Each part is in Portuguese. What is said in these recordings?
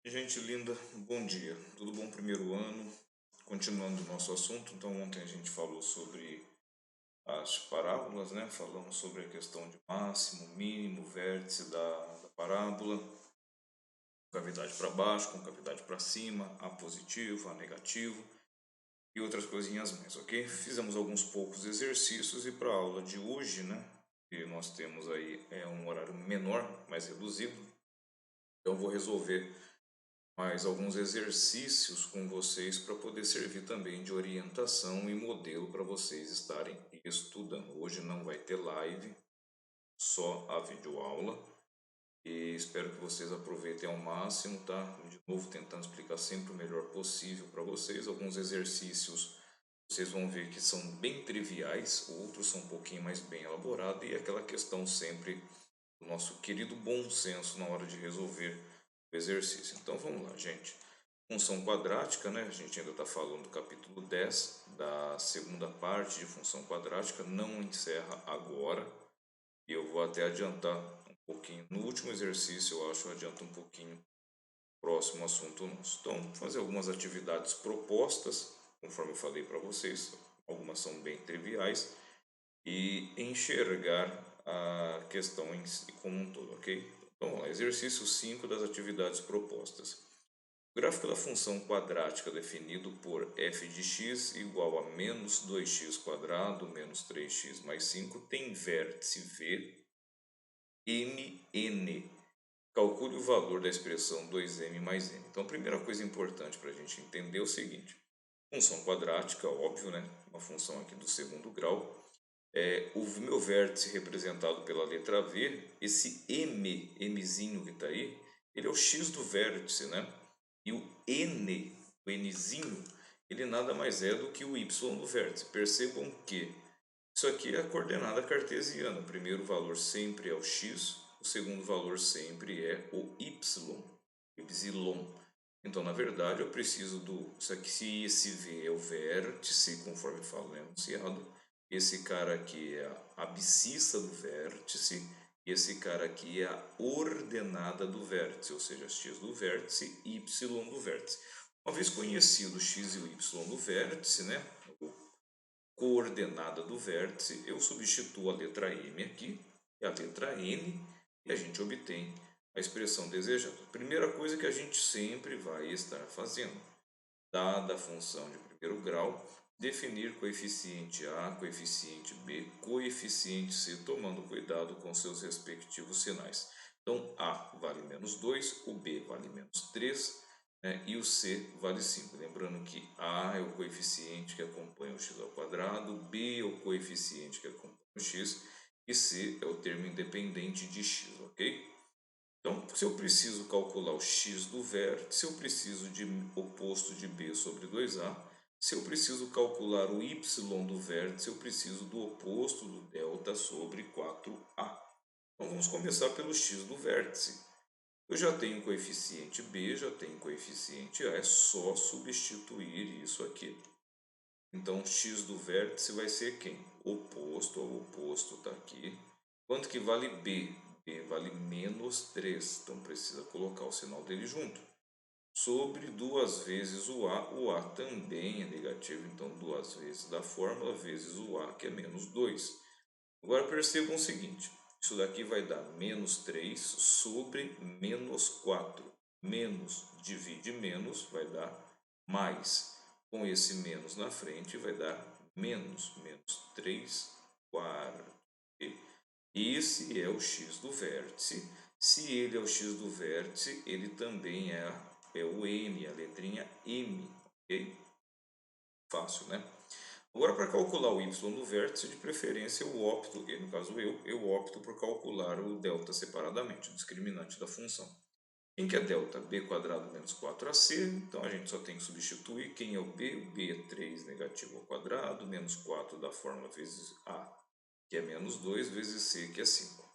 Gente linda, bom dia. Tudo bom? Primeiro ano. Continuando o nosso assunto, então ontem a gente falou sobre as parábolas, né? Falamos sobre a questão de máximo, mínimo, vértice da parábola, cavidade para baixo, com cavidade para cima, A positivo, A negativo e outras coisinhas mais, ok? Fizemos alguns poucos exercícios e para a aula de hoje, né? Que nós temos aí um horário menor, mais reduzido, então eu vou resolver mais alguns exercícios com vocês para poder servir também de orientação e modelo para vocês estarem estudando. Hoje não vai ter live, só a videoaula e espero que vocês aproveitem ao máximo, tá? De novo, tentando explicar sempre o melhor possível para vocês. Alguns exercícios vocês vão ver que são bem triviais, outros são um pouquinho mais bem elaborados e aquela questão sempre do nosso querido bom senso na hora de resolver o exercício. Então vamos lá, gente. Função quadrática, né? A gente ainda está falando do capítulo 10 da segunda parte de função quadrática, não encerra agora. E eu vou até adiantar um pouquinho. No último exercício, eu acho, eu adianto um pouquinho o próximo assunto nosso. Então, fazer algumas atividades propostas, conforme eu falei para vocês. Algumas são bem triviais. E enxergar a questão em si como um todo, ok? Então, vamos lá. Exercício 5 das atividades propostas. O gráfico da função quadrática definido por f de x igual a menos 2x² menos 3x mais 5 tem vértice v, mn. Calcule o valor da expressão 2m mais n. Então, a primeira coisa importante para a gente entender é o seguinte. Função quadrática, óbvio, né? Uma função aqui do segundo grau. O meu vértice representado pela letra V, esse mzinho que está aí, ele é o x do vértice, né? E o nzinho, ele nada mais é do que o y do vértice. Percebam que isso aqui é a coordenada cartesiana. O primeiro valor sempre é o x, o segundo valor sempre é o y. Então, na verdade, eu preciso do... Isso aqui, se esse V é o vértice, conforme fala no enunciado, esse cara aqui é a abscissa do vértice, e esse cara aqui é a ordenada do vértice, ou seja, x do vértice e y do vértice. Uma vez conhecido o x e o y do vértice, né, coordenada do vértice, eu substituo a letra m aqui e a letra n e a gente obtém a expressão desejada. Primeira coisa que a gente sempre vai estar fazendo, dada a função de primeiro grau, definir coeficiente A, coeficiente B, coeficiente C, tomando cuidado com seus respectivos sinais. Então, A vale menos 2, o B vale menos 3, né, e o C vale 5. Lembrando que A é o coeficiente que acompanha o x², B é o coeficiente que acompanha o x, e C é o termo independente de x, ok? Então, se eu preciso calcular o x do vértice, eu preciso de oposto de b sobre 2a. Se eu preciso calcular o y do vértice, eu preciso do oposto do delta sobre 4a. Então, vamos começar pelo x do vértice. Eu já tenho coeficiente b, já tenho coeficiente a, é só substituir isso aqui. Então, x do vértice vai ser quem? Oposto ao oposto está aqui. Quanto que vale b? B vale menos 3, então precisa colocar o sinal dele junto. Sobre 2 vezes o A também é negativo, então 2 vezes da fórmula vezes o A, que é menos 2. Agora percebam o seguinte, isso daqui vai dar menos 3 sobre menos 4. Menos divide menos vai dar mais. Com esse menos na frente vai dar menos 3 quartos. Esse é o x do vértice. Se ele é o x do vértice, ele também é o n, a letrinha m, ok? Fácil, né? Agora, para calcular o y do vértice, de preferência eu opto, no caso eu opto por calcular o delta separadamente, o discriminante da função. Quem que é delta? b² menos 4ac, então a gente só tem que substituir. Quem é o b é 3 negativo ao quadrado, menos 4 da fórmula vezes a, que é menos 2, vezes c, que é 5.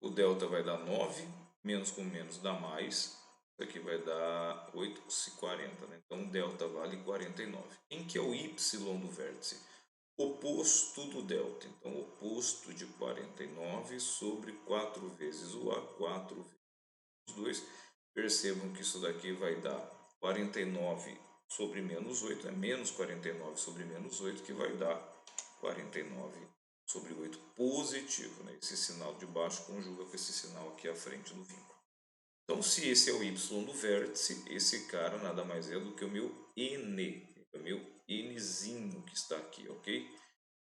O delta vai dar 9, menos com menos dá mais. Isso aqui vai dar 8 se 40, né? Então, o delta vale 49. Quem que é o y do vértice? Oposto do delta. Então, oposto de 49 sobre 4 vezes o A, 4 vezes 2. Percebam que isso daqui vai dar 49 sobre menos 8, é menos 49 sobre menos 8, que vai dar 49 sobre 8 positivo, né? Esse sinal de baixo conjuga com esse sinal aqui à frente do vínculo. Então, se esse é o y do vértice, esse cara nada mais é do que o meu n, o meu nzinho que está aqui, ok?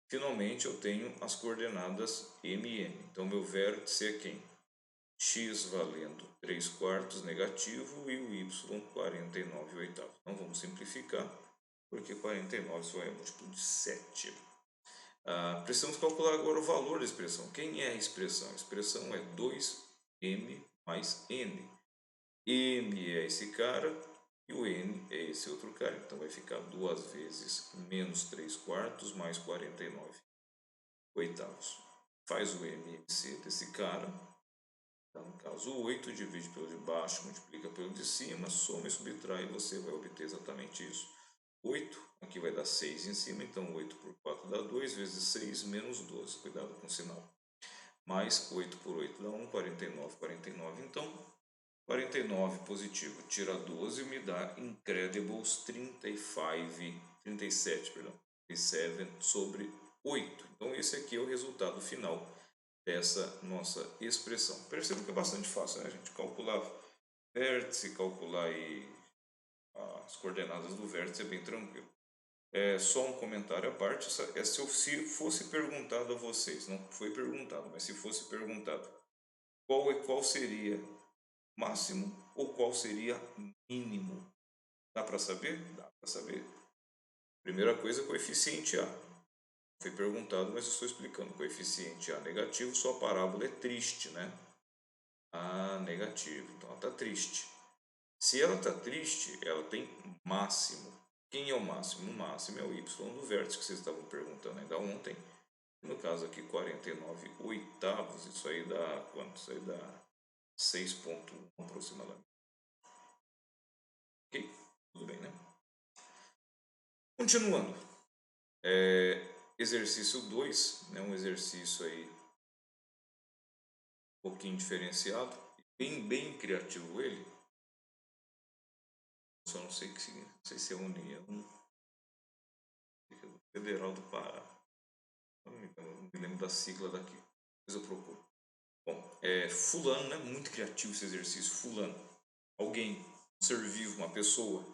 Finalmente, eu tenho as coordenadas mn. Então, meu vértice é quem? X valendo 3 quartos negativo e o y 49 oitavos. Então, vamos simplificar, porque 49 só é múltiplo de 7. Precisamos calcular agora o valor da expressão. Quem é a expressão? A expressão é 2m mais n. M é esse cara e o n é esse outro cara. Então vai ficar 2 vezes menos 3 quartos mais 49 oitavos. Faz o MMC desse cara. Então, no caso, 8 divide pelo de baixo, multiplica pelo de cima, soma e subtrai, e você vai obter exatamente isso. 8, aqui vai dar 6 em cima, então 8 por 4 dá 2, vezes 6 menos 12, cuidado com o sinal. Mais 8 por 8 dá 1, 49, 49, então 49 positivo tira 12 me dá Incredibles 37 sobre 8. Então esse aqui é o resultado final dessa nossa expressão. Perceba que é bastante fácil, né? A gente calcular vértice, calcular aí as coordenadas do vértice é bem tranquilo. É só um comentário à parte, se fosse perguntado a vocês, não foi perguntado, mas se fosse perguntado qual seria máximo ou qual seria mínimo? Dá para saber? Dá para saber. Primeira coisa, coeficiente A. Foi perguntado, mas eu estou explicando. Coeficiente A negativo, sua parábola é triste, né? A negativo, então ela está triste. Se ela está triste, ela tem máximo. Quem é o máximo? O máximo é o y do vértice, que vocês estavam perguntando ainda ontem. No caso aqui, 49 oitavos, isso aí dá quanto? Isso aí dá 6,1 aproximadamente. Ok? Tudo bem, né? Continuando. Exercício 2, né? Um exercício aí um pouquinho diferenciado. Bem criativo ele. Só não sei não sei se é União Federal do Pará. Não me lembro da sigla daqui. Depois eu procuro. Bom, fulano, né? Muito criativo esse exercício. Fulano. Alguém, um ser vivo, uma pessoa,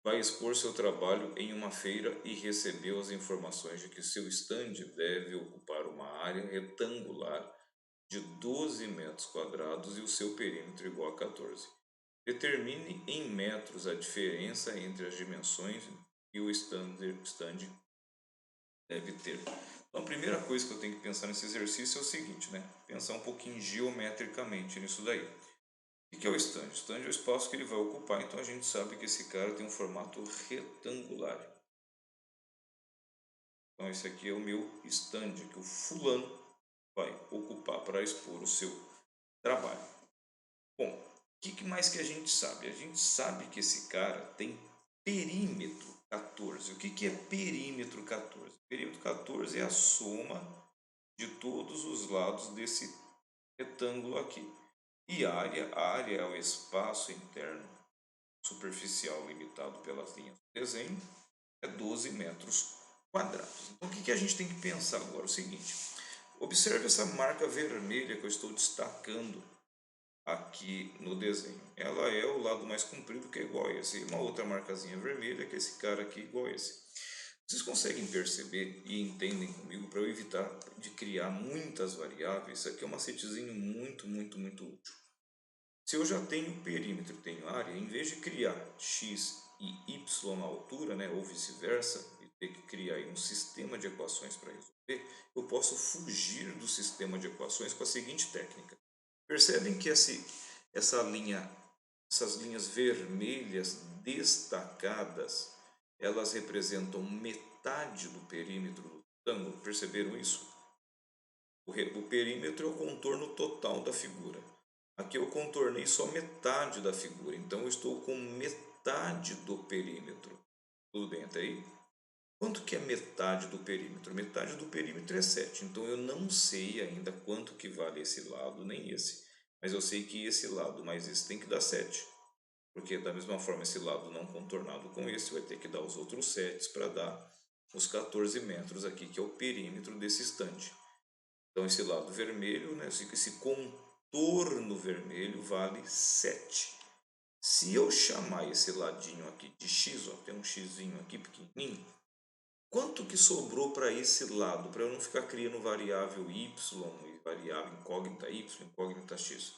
vai expor seu trabalho em uma feira e recebeu as informações de que seu stand deve ocupar uma área retangular de 12 metros quadrados e o seu perímetro igual a 14. Determine em metros a diferença entre as dimensões que o stand deve ter. Então, a primeira coisa que eu tenho que pensar nesse exercício é o seguinte, né? Pensar um pouquinho geometricamente nisso daí. O que é o stand? O stand é o espaço que ele vai ocupar, então a gente sabe que esse cara tem um formato retangular. Então esse aqui é o meu stand, que o fulano vai ocupar para expor o seu trabalho. Bom, o que mais que a gente sabe? A gente sabe que esse cara tem perímetro 14. O que é perímetro 14? Perímetro 14 é a soma de todos os lados desse retângulo aqui. E a área é o espaço interno superficial limitado pelas linhas do desenho, é 12 metros quadrados. Então o que a gente tem que pensar agora? O seguinte, observe essa marca vermelha que eu estou destacando aqui no desenho. Ela é o lado mais comprido, que é igual a esse. E uma outra marcazinha vermelha, que é esse cara aqui igual a esse. Vocês conseguem perceber e entendem comigo, para eu evitar de criar muitas variáveis, isso aqui é um macetezinho muito útil. Se eu já tenho perímetro e tenho área, em vez de criar x e y na altura, né, ou vice-versa, e ter que criar aí um sistema de equações para resolver, eu posso fugir do sistema de equações com a seguinte técnica. Percebem que essas linhas vermelhas destacadas, elas representam metade do perímetro do retângulo? Perceberam isso? O perímetro é o contorno total da figura. Aqui eu contornei só metade da figura, então eu estou com metade do perímetro. Tudo bem até aí? Quanto que é metade do perímetro? Metade do perímetro é 7, então eu não sei ainda quanto que vale esse lado nem esse. mas eu sei que esse lado mais esse tem que dar 7. Porque da mesma forma esse lado não contornado com esse vai ter que dar os outros 7 para dar os 14 metros aqui, que é o perímetro desse estande. Então esse lado vermelho, né, esse contorno vermelho vale 7. Se eu chamar esse ladinho aqui de x, ó, tem um xzinho aqui pequenininho, quanto que sobrou para esse lado, para eu não ficar criando variável y e variável incógnita y, incógnita x?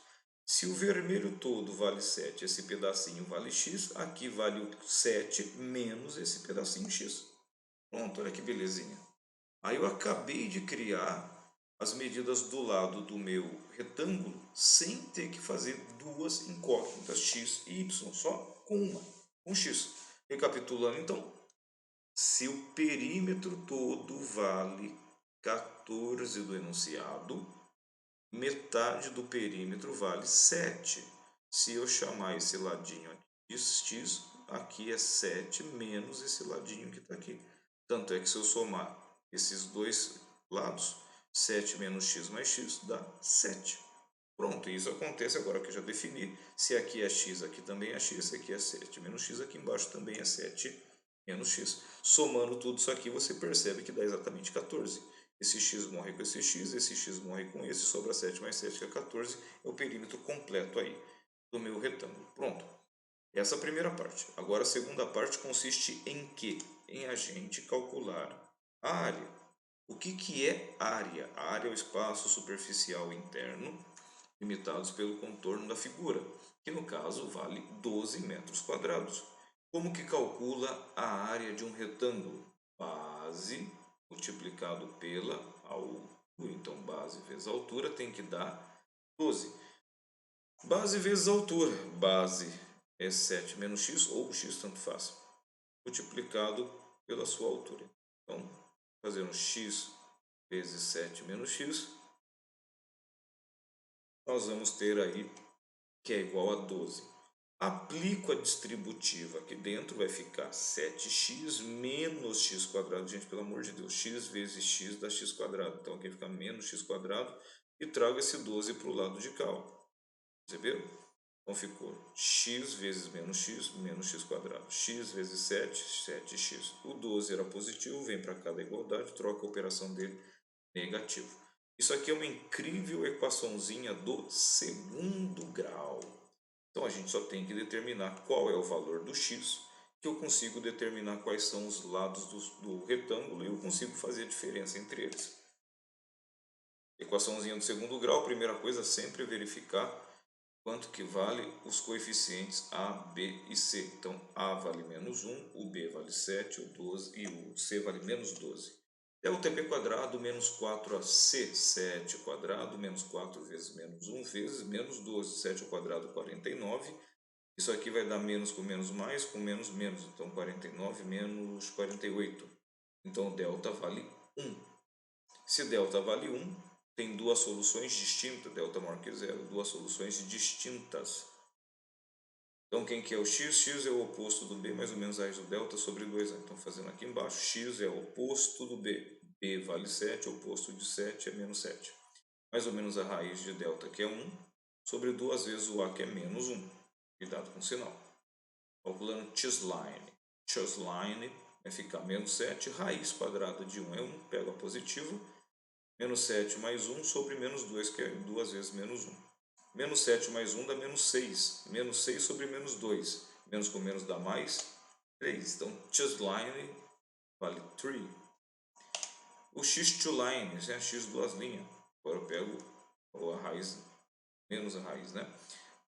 Se o vermelho todo vale 7, esse pedacinho vale x, aqui vale o 7 menos esse pedacinho x. Pronto, olha que belezinha. Aí eu acabei de criar as medidas do lado do meu retângulo sem ter que fazer duas incógnitas x e y, só com uma, com x. Recapitulando então, se o perímetro todo vale 14 do enunciado, metade do perímetro vale 7. Se eu chamar esse ladinho aqui de x, aqui é 7 menos esse ladinho que está aqui. Tanto é que se eu somar esses dois lados, 7 menos x mais x dá 7. Pronto, isso acontece agora que eu já defini. Se aqui é x, aqui também é x. Se aqui é 7 menos x, aqui embaixo também é 7 menos x. Somando tudo isso aqui, você percebe que dá exatamente 14. Esse x morre com esse x morre com esse, sobra 7 mais 7, que é 14. É o perímetro completo aí do meu retângulo. Pronto. Essa é a primeira parte. Agora a segunda parte consiste em quê? Em a gente calcular a área. O que é área? A área é o espaço superficial interno limitados pelo contorno da figura, que no caso vale 12 metros quadrados. Como que calcula a área de um retângulo? Base multiplicado pela altura. Então, base vezes altura tem que dar 12. Base vezes altura. Base é 7 menos x ou x, tanto faz. Multiplicado pela sua altura. Então, fazendo x vezes 7 menos x, nós vamos ter aí que é igual a 12. Aplico a distributiva aqui dentro, vai ficar 7x menos x quadrado. Gente, pelo amor de Deus, x vezes x dá x quadrado. Então aqui fica menos x quadrado e trago esse 12 para o lado de cá. Perceberam? Então ficou x vezes menos x quadrado. X vezes 7, 7x. O 12 era positivo, vem para cá da igualdade, troca a operação dele, negativo. Isso aqui é uma incrível equaçãozinha do segundo grau. Então a gente só tem que determinar qual é o valor do x, que eu consigo determinar quais são os lados do retângulo e eu consigo fazer a diferença entre eles. Equaçãozinha do segundo grau, primeira coisa, sempre verificar quanto que vale os coeficientes a, b e c. Então a vale menos 1, o b vale 7, o 12 e o c vale menos 12. Delta quadrado menos 4ac, 7 quadrado menos 4 vezes menos 1 vezes menos 12, 7 ao quadrado 49. Isso aqui vai dar menos com menos, com menos, menos. Então 49 menos 48. Então delta vale 1. Se delta vale 1, tem duas soluções distintas, delta maior que zero, duas soluções distintas. Então, quem que é o x? X é o oposto do b, mais ou menos a raiz do delta sobre 2a. Então, fazendo aqui embaixo, x é o oposto do b. B vale 7, o oposto de 7 é menos 7. Mais ou menos a raiz de delta, que é 1, sobre 2 vezes o a, que é menos 1. Cuidado com o sinal. Calculando chesline. Chesline vai ficar menos 7, raiz quadrada de 1 é 1, pego a positiva. Menos 7 mais 1 sobre menos 2, que é 2 vezes menos 1. Menos 7 mais 1 dá menos 6. Menos 6 sobre menos 2. Menos com menos dá mais 3. Então, chesline vale 3. O x2 lines, né? X duas linhas. Agora eu pego a raiz, menos a raiz, né?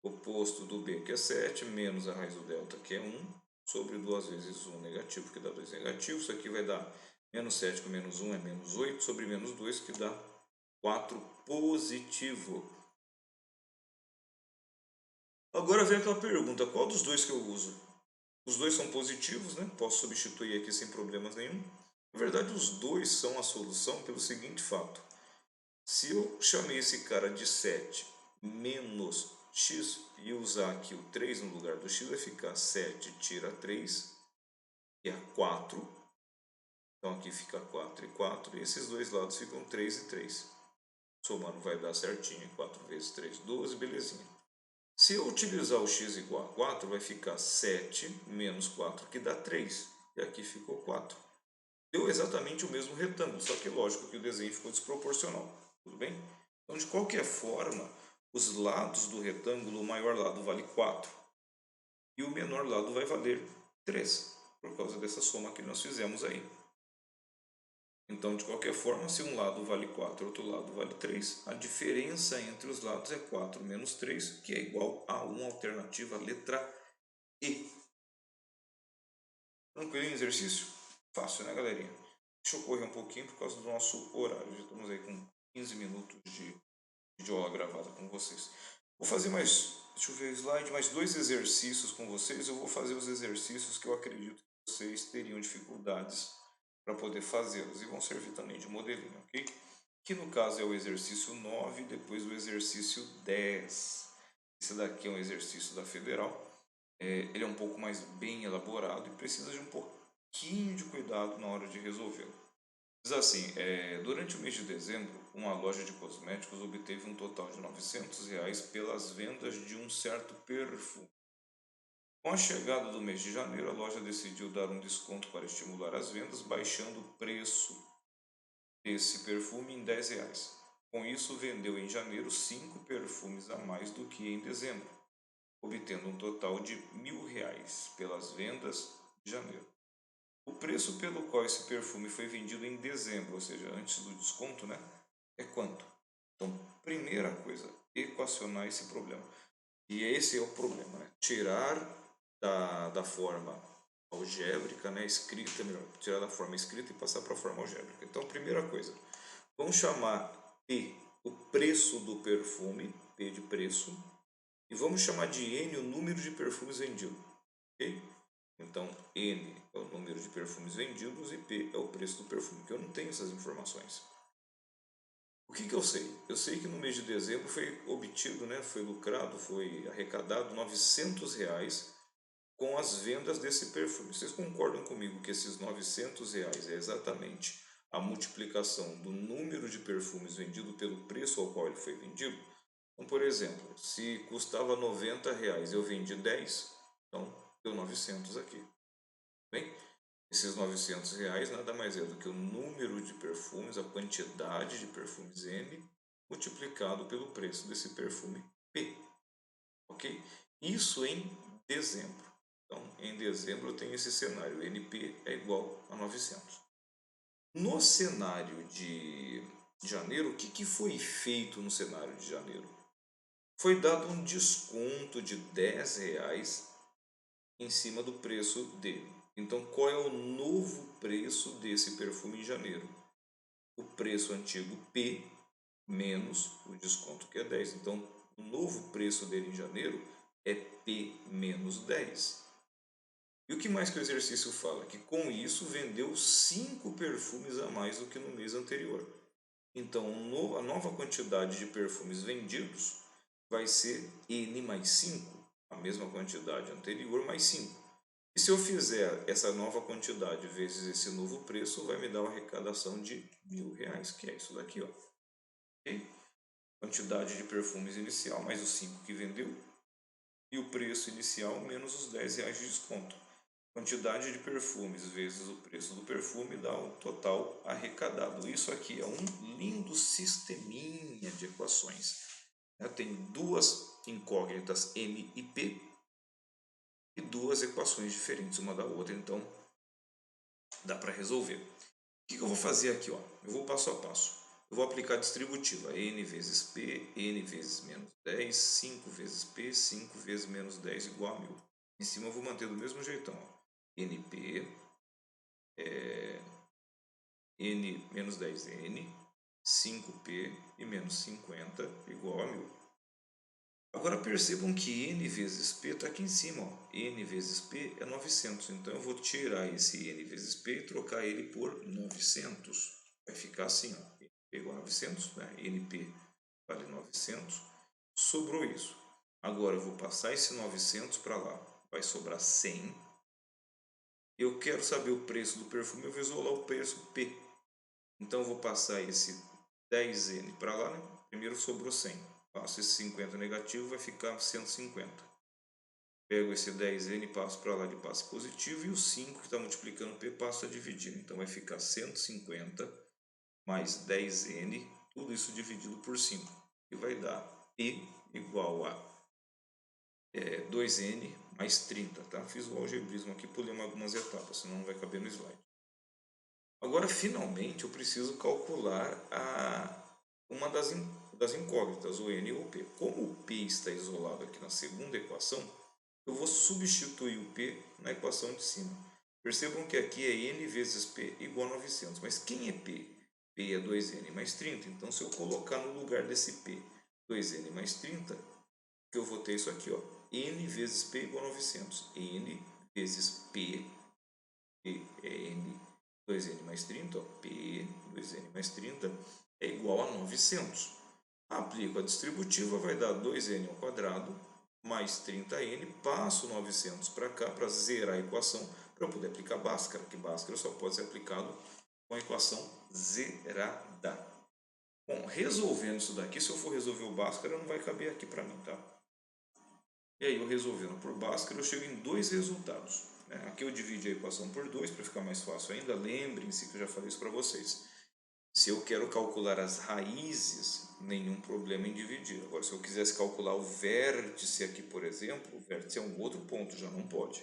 Oposto do b, que é 7, menos a raiz do delta, que é 1, sobre 2 vezes 1 negativo, que dá 2 negativo. Isso aqui vai dar menos 7 com menos 1 é menos 8, sobre menos 2, que dá 4 positivo. Agora vem aquela pergunta, qual dos dois que eu uso? Os dois são positivos, né? Posso substituir aqui sem problemas nenhum. Na verdade, os dois são a solução pelo seguinte fato. Se eu chamei esse cara de 7 menos x e usar aqui o 3 no lugar do x, vai ficar 7 tira 3, que é 4. Então aqui fica 4 e 4, e esses dois lados ficam 3 e 3. somando vai dar certinho, 4 vezes 3, 12, belezinha. Se eu utilizar o x igual a 4, vai ficar 7 menos 4, que dá 3. E aqui ficou 4. Deu exatamente o mesmo retângulo, só que lógico que o desenho ficou desproporcional. Tudo bem? Então, de qualquer forma, os lados do retângulo, o maior lado vale 4 e o menor lado vai valer 3, por causa dessa soma que nós fizemos aí. Então, de qualquer forma, se um lado vale 4 e outro lado vale 3, a diferença entre os lados é 4 menos 3, que é igual a 1, alternativa letra E. Tranquilo exercício? Fácil, né, galerinha? Deixa eu correr um pouquinho por causa do nosso horário. Já estamos aí com 15 minutos de aula gravada com vocês. Vou fazer mais, deixa eu ver o slide, mais 2 exercícios com vocês. Eu vou fazer os exercícios que eu acredito que vocês teriam dificuldades para poder fazê-los e vão servir também de modelinho, ok? Que no caso é o exercício 9 e depois o exercício 10. Esse daqui é um exercício da Federal. Ele é um pouco mais bem elaborado e precisa de um pouquinho de cuidado na hora de resolvê-lo. Diz assim, durante o mês de dezembro, uma loja de cosméticos obteve um total de R$ 900 pelas vendas de um certo perfume. Com a chegada do mês de janeiro, a loja decidiu dar um desconto para estimular as vendas, baixando o preço desse perfume em R$ 10. Com isso, vendeu em janeiro 5 perfumes a mais do que em dezembro, obtendo um total de R$ 1.000 pelas vendas de janeiro. O preço pelo qual esse perfume foi vendido em dezembro, ou seja, antes do desconto, né, é quanto? Então, primeira coisa, equacionar esse problema. E esse é o problema, né? Tirar da forma algébrica, né, escrita, melhor, tirar da forma escrita e passar para a forma algébrica. Então, primeira coisa, vamos chamar P o preço do perfume, P de preço, e vamos chamar de N o número de perfumes vendidos, ok? Então, N é o número de perfumes vendidos e P é o preço do perfume, que eu não tenho essas informações. O que eu sei? Eu sei que no mês de dezembro foi obtido, né, foi lucrado, foi arrecadado R$ 900 com as vendas desse perfume. Vocês concordam comigo que esses R$ 900 é exatamente a multiplicação do número de perfumes vendido pelo preço ao qual ele foi vendido? Então, por exemplo, se custava R$ 90 e eu vendi 10, então deu 900 aqui. Bem, esses R$ 900 nada mais é do que o número de perfumes, a quantidade de perfumes N, multiplicado pelo preço desse perfume P. Ok? Isso em dezembro. Então, em dezembro eu tenho esse cenário, NP é igual a 900. No cenário de janeiro, o que foi feito no cenário de janeiro? Foi dado um desconto de R$ 10 em cima do preço dele. Então, qual é o novo preço desse perfume em janeiro? O preço antigo P menos o desconto que é 10. Então, o novo preço dele em janeiro é P menos 10. E o que mais que o exercício fala? Que com isso vendeu 5 perfumes a mais do que no mês anterior. Então, a nova quantidade de perfumes vendidos vai ser N mais 5, a mesma quantidade anterior mais 5. E se eu fizer essa nova quantidade vezes esse novo preço, vai me dar uma arrecadação de R$ 1.000, que é isso daqui, ó. Okay? Quantidade de perfumes inicial, mais os 5 que vendeu, e o preço inicial menos os R$ 10 de desconto. Quantidade de perfumes vezes o preço do perfume dá o total arrecadado. Isso aqui é um lindo sisteminha de equações. Tem duas incógnitas M e P e duas equações diferentes uma da outra, então dá para resolver. O que eu vou fazer aqui? Eu vou passo a passo. Eu vou aplicar a distributiva N vezes P, N vezes menos 10, 5 vezes P, 5 vezes menos 10 igual a 1.000. Em cima eu vou manter do mesmo jeitão. NP, N menos 10N, 5P e menos 50 igual a 1.000. Agora percebam que N vezes P está aqui em cima. N vezes P é 900. Então eu vou tirar esse N vezes P e trocar ele por 900. Vai ficar assim, P igual a 900, né? NP vale 900. Sobrou isso. Agora eu vou passar esse 900 para lá. Vai sobrar 100. Eu quero saber o preço do perfume, eu vou isolar o preço P. Então eu vou passar esse 10n para lá, né? Primeiro sobrou 100. Passo esse 50 negativo, vai ficar 150. Pego esse 10n, passo para lá de passo positivo, e o 5 que está multiplicando P passo a dividir. Então vai ficar 150 mais 10n, tudo isso dividido por 5. E vai dar P igual a 2n mais 30. Tá? Fiz o algebrismo aqui, pulei algumas etapas, senão não vai caber no slide. Agora, finalmente, eu preciso calcular uma das incógnitas, o n ou o p. Como o p está isolado aqui na segunda equação, eu vou substituir o p na equação de cima. Percebam que aqui é n vezes p igual a 900. Mas quem é p? P é 2n mais 30. Então, se eu colocar no lugar desse p 2n mais 30, que eu vou ter isso aqui, ó, n vezes p igual a 900. n vezes p é n 2n mais 30, ó, P 2n mais 30 é igual a 900. Aplico a distributiva, vai dar 2n ao quadrado mais 30n, passo 900 para cá para zerar a equação, para eu poder aplicar Bhaskara, que Bhaskara só pode ser aplicado com a equação zerada. Bom, resolvendo isso daqui, se eu for resolver o Bhaskara, não vai caber aqui para mim, tá? E aí, eu resolvendo por Bhaskara, eu chego em dois resultados. Aqui eu divido a equação por 2 para ficar mais fácil ainda. Lembrem-se que eu já falei isso para vocês. Se eu quero calcular as raízes, nenhum problema em dividir. Agora, se eu quisesse calcular o vértice aqui, por exemplo, o vértice é um outro ponto, já não pode.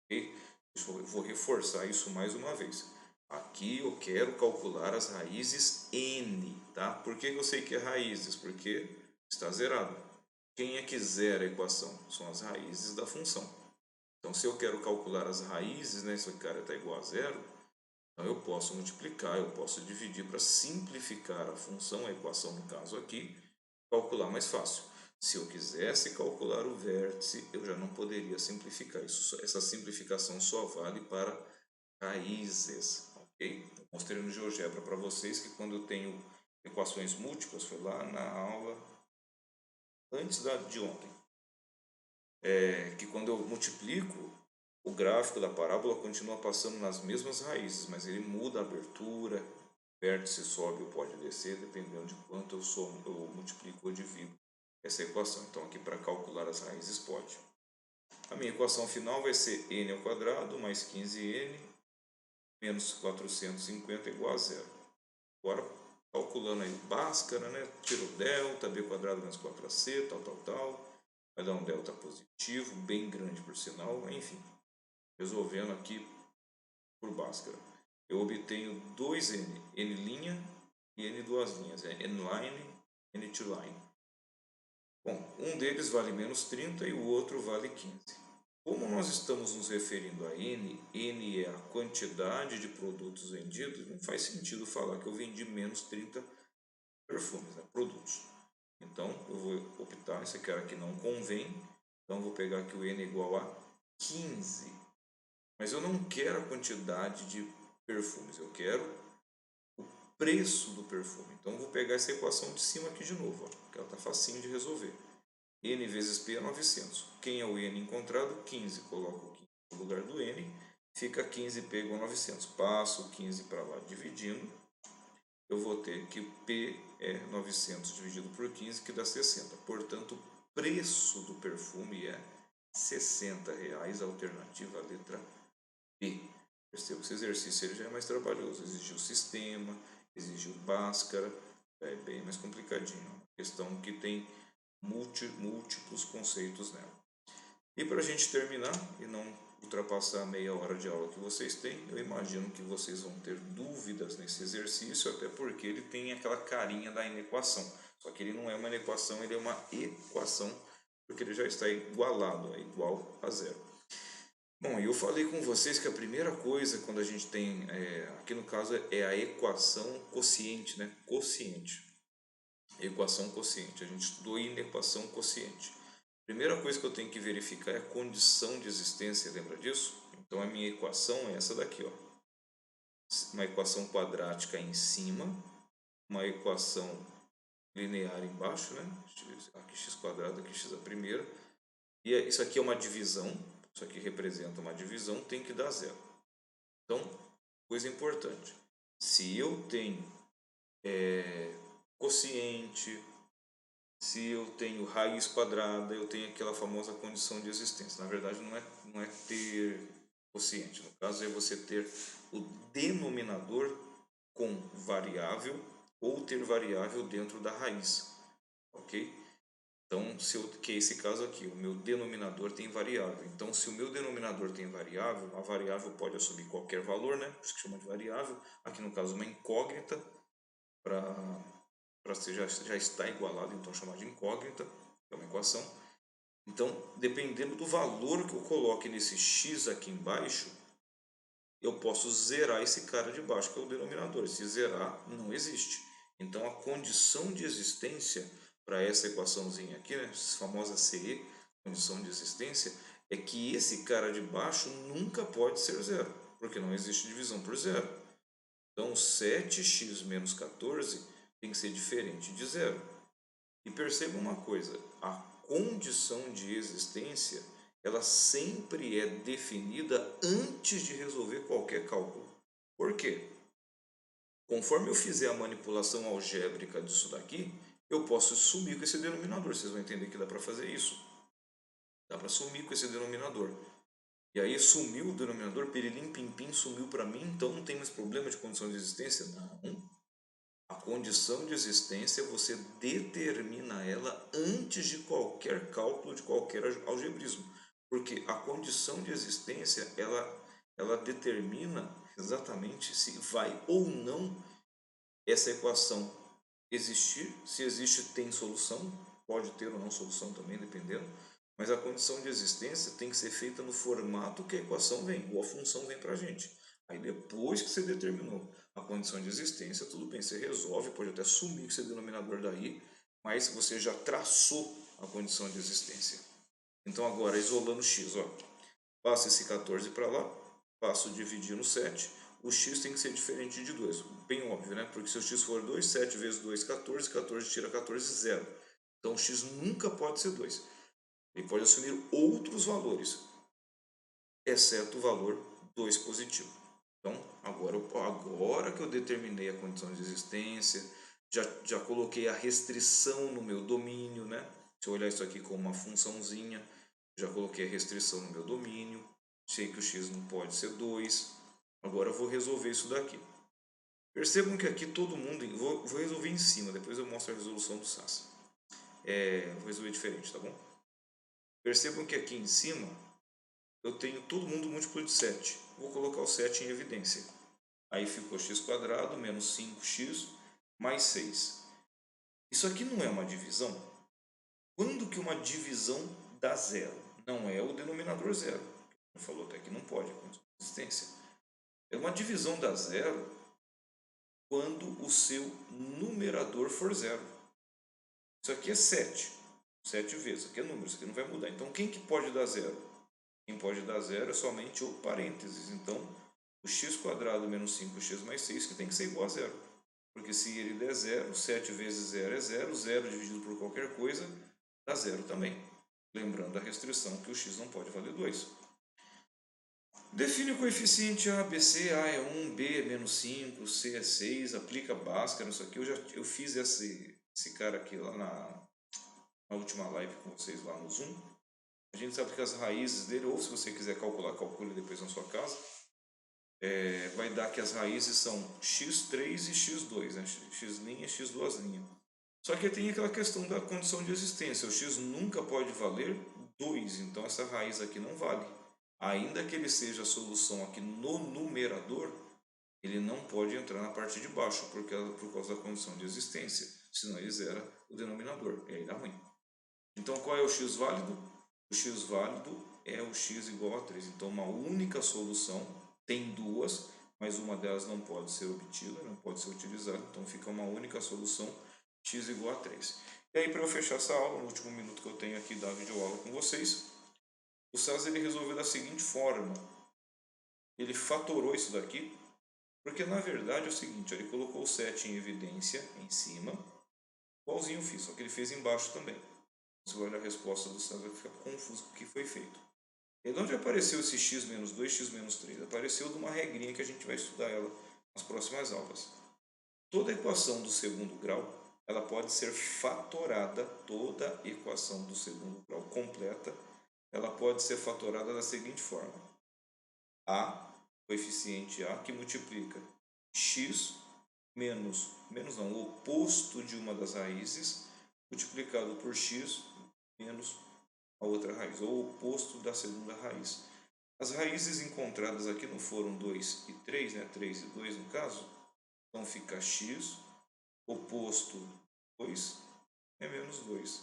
Okay? Eu vou reforçar isso mais uma vez. Aqui eu quero calcular as raízes n. Tá? Por que eu sei que é raízes? Porque está zerado. Quem é que zera a equação? São as raízes da função. Então, se eu quero calcular as raízes, né, esse cara está igual a zero, então eu posso multiplicar, eu posso dividir para simplificar a função, a equação no caso aqui, calcular mais fácil. Se eu quisesse calcular o vértice, eu já não poderia simplificar. Essa simplificação só vale para raízes. Ok? Eu mostrei no GeoGebra para vocês que quando eu tenho equações múltiplas, foi lá na aula antes de ontem, que quando eu multiplico, o gráfico da parábola continua passando nas mesmas raízes, mas ele muda a abertura, vértice sobe ou pode descer, dependendo de quanto eu multiplico ou divido essa equação. Então, aqui para calcular as raízes pode. A minha equação final vai ser n ao quadrado mais 15n menos 450 igual a zero. Agora, calculando aí Bhaskara, né? Tiro o delta, b quadrado menos 4ac, tal. Vai dar um delta positivo, bem grande por sinal, enfim. Resolvendo aqui por Bhaskara, eu obtenho 2n, n' e n duas linhas, n-line, n-to-line. Bom, um deles vale menos 30 e o outro vale 15. Como nós estamos nos referindo a n, n é a quantidade de produtos vendidos, não faz sentido falar que eu vendi menos 30 perfumes, né, produtos. Então, eu vou optar, esse cara aqui não convém, então vou pegar aqui o n igual a 15. Mas eu não quero a quantidade de perfumes, eu quero o preço do perfume. Então eu vou pegar essa equação de cima aqui de novo, ó, que ela está facinho de resolver. N vezes P é 900. Quem é o N encontrado? 15. Coloco o 15 no lugar do N, fica 15P igual a 900. Passo o 15 para lá dividindo, eu vou ter que P é 900 dividido por 15, que dá 60. Portanto, o preço do perfume é R$60, alternativa a letra B. Perceba que esse exercício ele já é mais trabalhoso, exigiu sistema, exigiu Bhaskara, é bem mais complicadinho. É uma questão que tem múltiplos conceitos nela. E para a gente terminar e não ultrapassar a meia hora de aula que vocês têm, eu imagino que vocês vão ter dúvidas nesse exercício, até porque ele tem aquela carinha da inequação. Só que ele não é uma inequação, ele é uma equação, porque ele já está igualado, é igual a zero. Bom, eu falei com vocês que a primeira coisa quando a gente tem, aqui no caso é a equação quociente, né? Quociente. Equação quociente. A gente estudou inequação quociente. Primeira coisa que eu tenho que verificar é a condição de existência, lembra disso? Então a minha equação é essa daqui, ó. Uma equação quadrática em cima, uma equação linear embaixo, né? Aqui x quadrado, aqui x a primeira. E isso aqui é uma divisão, isso aqui representa uma divisão, tem que dar zero. Então, coisa importante, se eu tenho quociente, se eu tenho raiz quadrada, eu tenho aquela famosa condição de existência. Na verdade, não é ter quociente. No caso, é você ter o denominador com variável ou ter variável dentro da raiz. Ok? Então, que é esse caso aqui, o meu denominador tem variável. Então, se o meu denominador tem variável, a variável pode assumir qualquer valor, né? Por isso que chama de variável. Aqui no caso, uma incógnita, para ser já está igualado, então chamar de incógnita, é uma equação. Então, dependendo do valor que eu coloque nesse x aqui embaixo, eu posso zerar esse cara de baixo, que é o denominador. Se zerar, não existe. Então, a condição de existência para essa equaçãozinha aqui, né, famosa CE, condição de existência, é que esse cara de baixo nunca pode ser zero, porque não existe divisão por zero. Então, 7x menos 14 tem que ser diferente de zero. E perceba uma coisa, a condição de existência, ela sempre é definida antes de resolver qualquer cálculo. Por quê? Conforme eu fizer a manipulação algébrica disso daqui, eu posso sumir com esse denominador. Vocês vão entender que dá para fazer isso. Dá para sumir com esse denominador. E aí sumiu o denominador, pirilim, pim, pim, sumiu para mim, então não tem mais problema de condição de existência? Não. A condição de existência você determina ela antes de qualquer cálculo, de qualquer algebrismo. Porque a condição de existência ela determina exatamente se vai ou não essa equação existir. Se existe, tem solução, pode ter ou não solução também, dependendo. Mas a condição de existência tem que ser feita no formato que a equação vem, ou a função vem para a gente. Aí depois que você determinou a condição de existência, tudo bem, você resolve, pode até sumir com esse denominador daí, mas você já traçou a condição de existência. Então agora, isolando x, ó, passo esse 14 para lá, passo dividir no 7, o x tem que ser diferente de 2, bem óbvio, né? Porque se o x for 2, 7 vezes 2, 14, 14 tira 14, 0. Então o x nunca pode ser 2. Ele pode assumir outros valores, exceto o valor 2 positivo. Então, agora que eu determinei a condição de existência, já coloquei a restrição no meu domínio, né? Se eu olhar isso aqui como uma funçãozinha, já coloquei a restrição no meu domínio, sei que o x não pode ser 2. Agora eu vou resolver isso daqui. Percebam que aqui todo mundo... Vou resolver em cima, depois eu mostro a resolução do SAS. Vou resolver diferente, tá bom? Percebam que aqui em cima eu tenho todo mundo múltiplo de 7. Vou colocar o 7 em evidência. Aí ficou x² menos 5x mais 6. Isso aqui não é uma divisão? Quando que uma divisão dá zero? Não é o denominador zero. Falou até que não pode, com existência. É uma divisão dá zero quando o seu numerador for zero. Isso aqui é 7. 7 vezes. Isso aqui é número, isso aqui não vai mudar. Então quem que pode dar zero? Quem pode dar zero é somente o parênteses. Então o x² menos 5x mais 6 que tem que ser igual a zero. Porque se ele der zero, 7 vezes 0 é 0, 0 dividido por qualquer coisa dá zero também. Lembrando a restrição que o x não pode valer 2. Define o coeficiente A, B, C. A é 1, B é menos 5, C é 6. Aplica Bhaskara nisso aqui. Eu fiz esse cara aqui lá na última live com vocês lá no Zoom. A gente sabe que as raízes dele, ou se você quiser calcular, calcule depois na sua casa. Vai dar que as raízes são x3 e x2, né? X' e x2'. Só que tem aquela questão da condição de existência. O x nunca pode valer 2, então essa raiz aqui não vale. Ainda que ele seja a solução aqui no numerador, ele não pode entrar na parte de baixo por causa da condição de existência, senão ele zera o denominador, e aí dá ruim. Então qual é o x válido? O x válido é o x igual a 3. Então uma única solução, tem duas, mas uma delas não pode ser obtida, não pode ser utilizada, então fica uma única solução, x igual a 3. E aí para eu fechar essa aula, no último minuto que eu tenho aqui da videoaula com vocês, o SAS ele resolveu da seguinte forma, ele fatorou isso daqui, porque na verdade é o seguinte, ele colocou o 7 em evidência em cima, igualzinho eu fiz, só que ele fez embaixo também. Se você olhar a resposta do SAS vai ficar confuso com o que foi feito. E de onde apareceu esse x menos 2, x menos 3? Apareceu de uma regrinha que a gente vai estudar ela nas próximas aulas. Toda equação do segundo grau, ela pode ser fatorada, toda equação do segundo grau completa, ela pode ser fatorada da seguinte forma: a, coeficiente a, que multiplica x menos não, o oposto de uma das raízes, multiplicado por x menos a outra raiz, ou o oposto da segunda raiz. As raízes encontradas aqui não foram 2 e 3, né? 3 e 2 no caso, então fica x, oposto 2 é menos 2.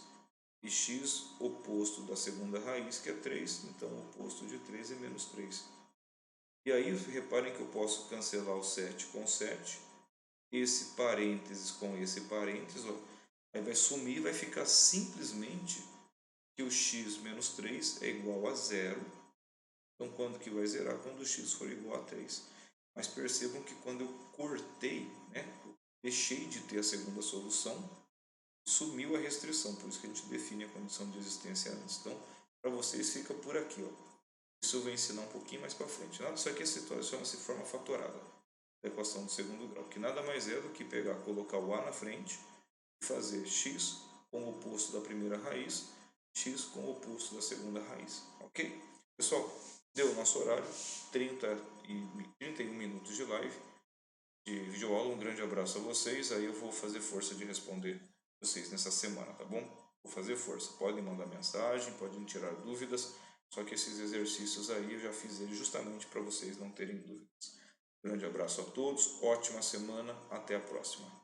E x, oposto da segunda raiz, que é 3, então o oposto de 3 é menos 3. E aí, reparem que eu posso cancelar o 7 com 7, esse parênteses com esse parênteses, ó, aí vai sumir, vai ficar simplesmente que o x menos 3 é igual a zero. Então, quando que vai zerar? Quando o x for igual a 3. Mas percebam que quando eu cortei, né, eu deixei de ter a segunda solução, sumiu a restrição, por isso que a gente define a condição de existência antes. Então, para vocês fica por aqui, ó. Isso eu vou ensinar um pouquinho mais para frente. Isso aqui chama-se forma fatorada da equação do segundo grau, que nada mais é do que pegar, colocar o a na frente e fazer x com o oposto da primeira raiz, x com o oposto da segunda raiz. Ok? Pessoal, deu o nosso horário, 31 minutos de live, de videoaula. Um grande abraço a vocês. Aí eu vou fazer força de responder vocês nessa semana, tá bom? Vou fazer força. Podem mandar mensagem, podem tirar dúvidas. Só que esses exercícios aí eu já fiz eles justamente para vocês não terem dúvidas. Grande abraço a todos, ótima semana, até a próxima.